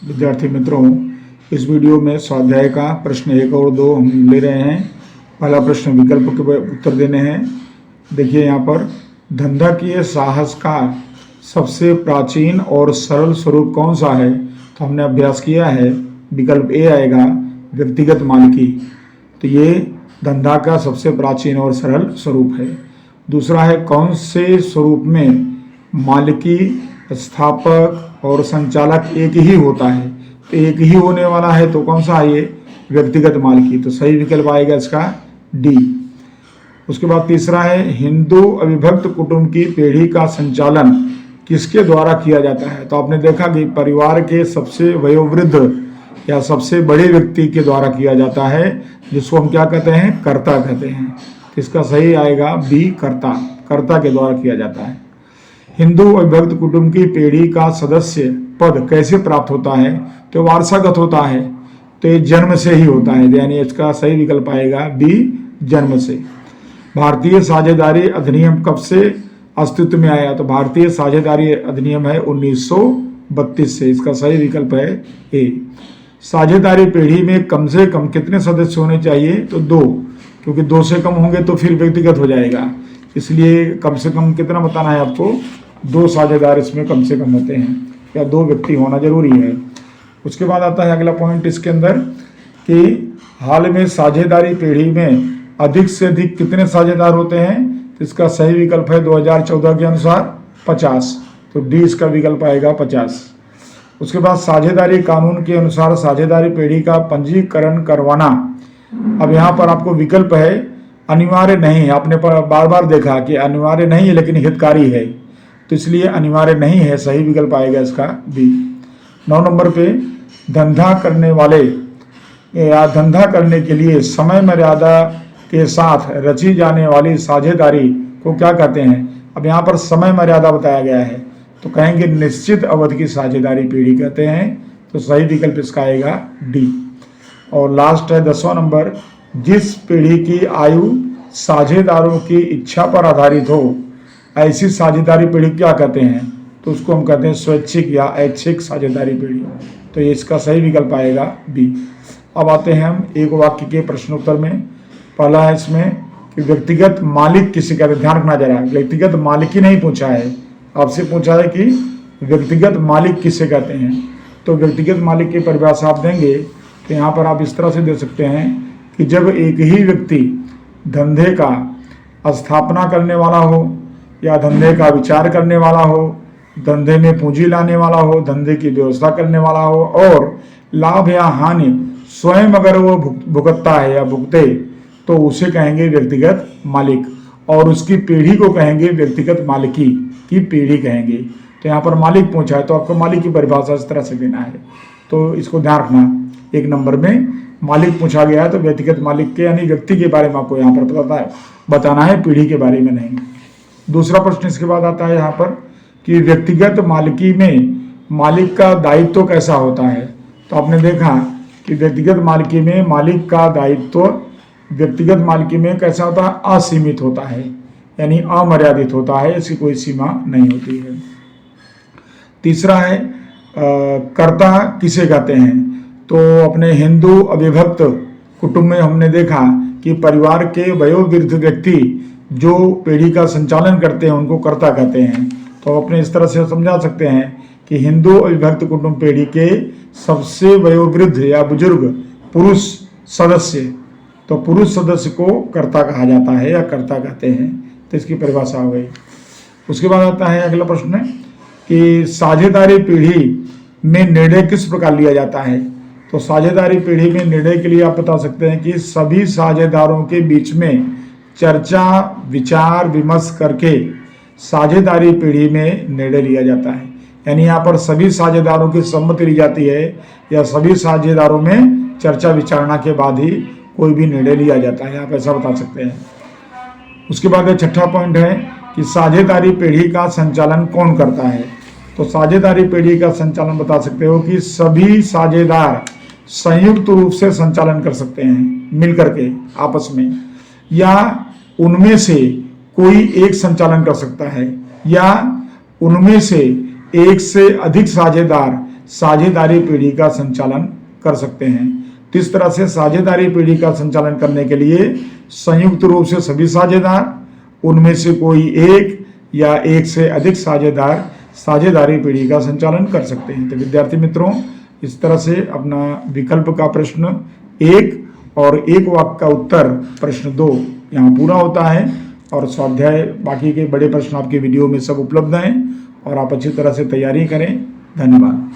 विद्यार्थी मित्रों, इस वीडियो में स्वाध्याय का प्रश्न 1 और 2 हम ले रहे हैं। पहला प्रश्न विकल्प के उत्तर देने हैं। देखिए यहाँ पर, धंधाकीय साहस का सबसे प्राचीन और सरल स्वरूप कौन सा है? तो हमने अभ्यास किया है, विकल्प ए आएगा, व्यक्तिगत मालिकी। तो ये धंधा का सबसे प्राचीन और सरल स्वरूप है। दूसरा है, कौन से स्वरूप में मालिकी, स्थापक और संचालक एक ही होता है? तो एक ही होने वाला है तो कौन सा है ये? व्यक्तिगत मालिकी। तो सही विकल्प आएगा इसका डी। उसके बाद तीसरा है, हिंदू अविभक्त कुटुंब की पीढ़ी का संचालन किसके द्वारा किया जाता है? तो आपने देखा कि परिवार के सबसे वयोवृद्ध या सबसे बड़े व्यक्ति के द्वारा किया जाता है, जिसको हम क्या कहते हैं? कर्ता कहते हैं। तो इसका सही आएगा बी, कर्ता। कर्ता के द्वारा किया जाता है। हिंदू अविभक्त कुटुंब की पीढ़ी का सदस्य पद कैसे प्राप्त होता है? तो वारसागत होता है, तो ये जन्म से ही होता है, यानी इसका सही विकल्प आएगा बी, जन्म से। भारतीय साझेदारी अधिनियम कब से अस्तित्व में आया? तो भारतीय साझेदारी अधिनियम है 1932 से। इसका सही विकल्प है ए। साझेदारी पीढ़ी में कम से कम कितने सदस्य होने चाहिए? तो 2, क्योंकि 2 से कम होंगे तो फिर व्यक्तिगत हो जाएगा, इसलिए कम से कम कितना बताना है आपको? 2 साझेदार इसमें कम से कम होते हैं, या 2 व्यक्ति होना जरूरी है। उसके बाद आता है अगला पॉइंट इसके अंदर कि हाल में साझेदारी पीढ़ी में अधिक से अधिक कितने साझेदार होते हैं? तो इसका सही विकल्प है 2014 के अनुसार 50। तो डी इसका विकल्प आएगा 50। उसके बाद साझेदारी कानून के अनुसार साझेदारी पीढ़ी का पंजीकरण करवाना, अब यहाँ पर आपको विकल्प है अनिवार्य नहीं है। आपने बार बार देखा कि अनिवार्य नहीं है लेकिन हितकारी है, तो इसलिए अनिवार्य नहीं है। सही विकल्प आएगा इसका बी। 9 नंबर पे, धंधा करने वाले या धंधा करने के लिए समय मर्यादा के साथ रची जाने वाली साझेदारी को क्या कहते हैं? अब यहाँ पर समय मर्यादा बताया गया है, तो कहेंगे निश्चित अवधि की साझेदारी पीढ़ी कहते हैं। तो सही विकल्प इसका आएगा डी। और लास्ट है 10वां नंबर, जिस पीढ़ी की आयु साझेदारों की इच्छा पर आधारित हो, ऐसी साझेदारी पीढ़ी क्या कहते हैं? तो उसको हम कहते हैं स्वैच्छिक या ऐच्छिक साझेदारी पीढ़ी। तो ये इसका सही विकल्प आएगा बी। अब आते हैं हम एक वाक्य के प्रश्नोत्तर में। पहला है इसमें कि व्यक्तिगत मालिक किसे कहते हैं? ध्यान रखना जरा, व्यक्तिगत मालिकी नहीं पूछा है, आपसे पूछा है कि व्यक्तिगत मालिक किसे कहते हैं। तो व्यक्तिगत मालिक की परिभाषा आप देंगे तो यहाँ पर आप इस तरह से दे सकते हैं कि जब एक ही व्यक्ति धंधे का स्थापना करने वाला हो, या धंधे का विचार करने वाला हो, धंधे में पूंजी लाने वाला हो, धंधे की व्यवस्था करने वाला हो, और लाभ या हानि स्वयं अगर वो भुगतता है या भुगते, तो उसे कहेंगे व्यक्तिगत मालिक, और उसकी पीढ़ी को कहेंगे व्यक्तिगत मालिकी की पीढ़ी कहेंगे। तो यहाँ पर मालिक पूछा है तो आपको मालिक की परिभाषा इस तरह से देना है, तो इसको ध्यान रखना। 1 नंबर में मालिक पूछा गया है तो व्यक्तिगत मालिक के यानी व्यक्ति के बारे में आपको यहाँ पर बताना है, पीढ़ी के बारे में नहीं। दूसरा प्रश्न इसके बाद आता है यहाँ पर कि व्यक्तिगत मालिकी में मालिक का दायित्व कैसा होता है? तो आपने देखा कि व्यक्तिगत मालिकी में मालिक का दायित्व व्यक्तिगत मालिकी में कैसा होता है? असीमित होता है, यानी अमर्यादित होता है, इसकी कोई सीमा नहीं होती है। तीसरा है, कर्ता किसे कहते हैं? तो अपने हिंदू अविभक्त कुटुंब में हमने देखा कि परिवार के वयोवृद्ध व्यक्ति जो पीढ़ी का संचालन करते हैं उनको कर्ता कहते हैं। तो अपने इस तरह से समझा सकते हैं कि हिंदू अविभक्त कुटुंब पीढ़ी के सबसे वयोवृद्ध या बुजुर्ग पुरुष सदस्य, तो पुरुष सदस्य को कर्ता कहा जाता है या कर्ता कहते हैं। तो इसकी परिभाषा हो गई। उसके बाद आता है अगला प्रश्न कि साझेदारी पीढ़ी में निर्णय किस प्रकार लिया जाता है? तो साझेदारी पीढ़ी में निर्णय के लिए आप बता सकते हैं कि सभी साझेदारों के बीच में चर्चा, विचार विमर्श करके साझेदारी पीढ़ी में निर्णय लिया जाता है। यानी यहाँ पर सभी साझेदारों की सम्मति ली जाती है, या सभी साझेदारों में चर्चा विचारणा के बाद ही कोई भी निर्णय लिया जाता है, आप ऐसा बता सकते हैं। उसके बाद 6ठा पॉइंट है कि साझेदारी पीढ़ी का संचालन कौन करता है? तो साझेदारी पीढ़ी का संचालन बता सकते हो कि सभी साझेदार संयुक्त रूप से संचालन कर सकते हैं, मिलकर के आपस में, या उनमें से कोई एक संचालन कर सकता है, या उनमें से एक से अधिक साझेदार साझेदारी पीढ़ी का संचालन कर सकते हैं। तो इस तरह से साझेदारी पीढ़ी का संचालन करने के लिए संयुक्त रूप से सभी साझेदार, उनमें से कोई एक या एक से अधिक साझेदार साझेदारी पीढ़ी का संचालन कर सकते हैं। तो विद्यार्थी मित्रों, इस तरह से अपना विकल्प का प्रश्न 1 और एक वाक्य का उत्तर प्रश्न 2 यहाँ पूरा होता है। और स्वाध्याय बाकी के बड़े प्रश्न आपके वीडियो में सब उपलब्ध हैं और आप अच्छी तरह से तैयारी करें। धन्यवाद।